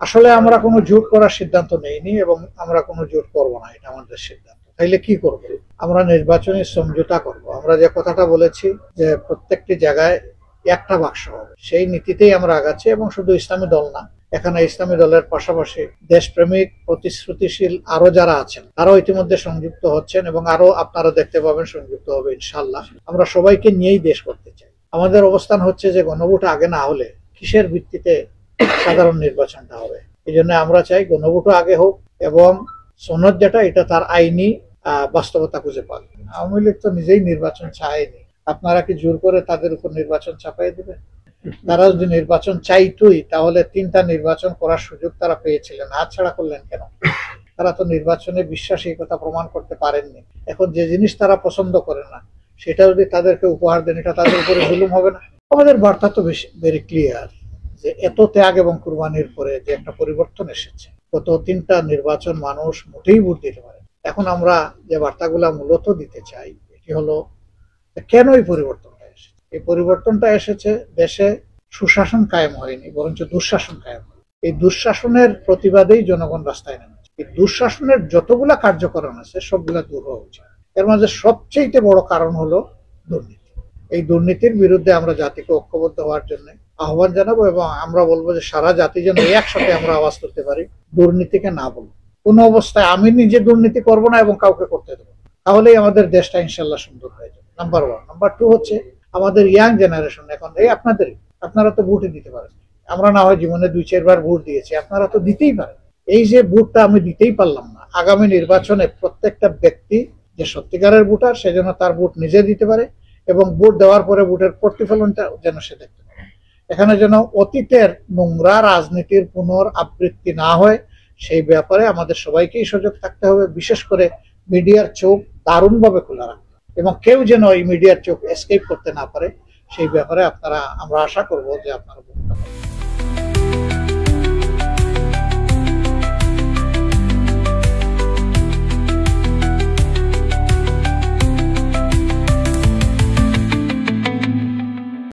আসলে আমরা কোনো জোট করার সিদ্ধান্ত নেইনি এবং আমরা কোনো জোট করব না, এটা আমাদের সিদ্ধান্ত। তাইলে কি করব? আমরা নির্বাচনী সমঝোতা করব। আমরা যে কথাটা বলেছি যে প্রত্যেকটি জায়গায় একটা বাক্স হবে, সেই নীতিতেই আমরা আগাচ্ছি। এবং শুধু ইসলামী দল না, এখানে ইসলামী দলের পাশাপাশি দেশপ্রেমিক প্রতিশ্রুতিশীল আরো যারা আছেন তারাও ইতিমধ্যে সংযুক্ত হচ্ছেন এবং আরো আপনারা দেখতে পাবেন সংযুক্ত হবে ইনশাল্লাহ। আমরা সবাইকে নিয়েই দেশ করতে চাই। আমাদের অবস্থান হচ্ছে যে গণভোট আগে না হলে কিসের ভিত্তিতে সাধারণ নির্বাচনটা হবে? এই জন্য আমরা চাই গণভোট আগে হোক এবং সনদ যেটা এটা তার আইনি বাস্তবতা খুঁজে পাক। আওয়ামী লীগ তো নিজেই নির্বাচন চায়নি, আপনারা কি জোর করে তাদের উপর নির্বাচন চাপাই দেবেন? তারা যদি নির্বাচন চাইতোই তাহলে 3টা নির্বাচন করার সুযোগ তারা পেয়েছিলেন, হাতছাড়া করলেন কেন? তারা তো নির্বাচনে বিশ্বাসী কথা প্রমাণ করতে পারেননি। এখন যে জিনিস তারা পছন্দ করে না সেটা যদি তাদেরকে উপহার দেন, এটা তাদের উপরে জুলুম হবে না? আমাদের বার্তা তো ভেরি ক্লিয়ার যে এত ত্যাগ এবং কুরবানির পরে যে একটা পরিবর্তন এসেছে, গত 3টা নির্বাচন মানুষ মোটেই ভোট দিতে পারে। এখন আমরা যে বার্তাগুলা মূলত দিতে চাই এটি হলো, কেন এই পরিবর্তনটা এসেছে? এই পরিবর্তনটা এসেছে দেশে সুশাসন কায়েম হয়নি, বরঞ্চ দুঃশাসন কায়েম হয়। এই দুঃশাসনের প্রতিবাদেই জনগণ রাস্তায় নেমেছে। এই দুঃশাসনের যতগুলা কার্যকরণ আছে সবগুলা দূর হওয়া উচিত। এর মাঝে সবচেয়ে বড় কারণ হলো দুর্নীতি। এই দুর্নীতির বিরুদ্ধে আমরা জাতিকে ঐক্যবদ্ধ হওয়ার জন্য আহ্বান জানাবো এবং আমরা বলবো যে সারা জাতি যেন একসাথে আমরা আওয়াজ তুলতে পারি, দুর্নীতিকে না বলবো। কোনো অবস্থায় আমি নিজে দুর্নীতি করবো না এবং কাউকে করতে দেবো, তাহলেই আমাদের দেশটা ইনশাল্লাহ সুন্দর হয়ে যাবে। নাম্বার 1। নাম্বার 2 হচ্ছে আমাদের ইয়াং জেনারেশন, এখন এই আপনারা তো ভোটই দিতে পারেন। আমরা না হয় জীবনে 2-4 বার ভোট দিয়েছি, আপনারা তো দিতেই পারেন। এই যে ভোটটা আমি দিতেই পারলাম না, আগামী নির্বাচনে প্রত্যেকটা ব্যক্তি যে সত্যিকারের ভোটার সে যেন তার ভোট নিজে দিতে পারে এবং ভোট দেওয়ার পরে ভোটের প্রতিফলনটা যেন সে দেখতে পারে। এখানে যেন অতীতের নোংরা রাজনীতির পুনরাবৃত্তি না হয় সেই ব্যাপারে আমাদের সবাইকেই সজাগ থাকতে হবে। বিশেষ করে মিডিয়ার চোখ দারুণভাবে খোলা রাখতে, এবং কেউ যেন এই মিডিয়ার চোখ এসকেপ করতে না পারে সেই ব্যাপারে আমরা আশা করব যে আপনারা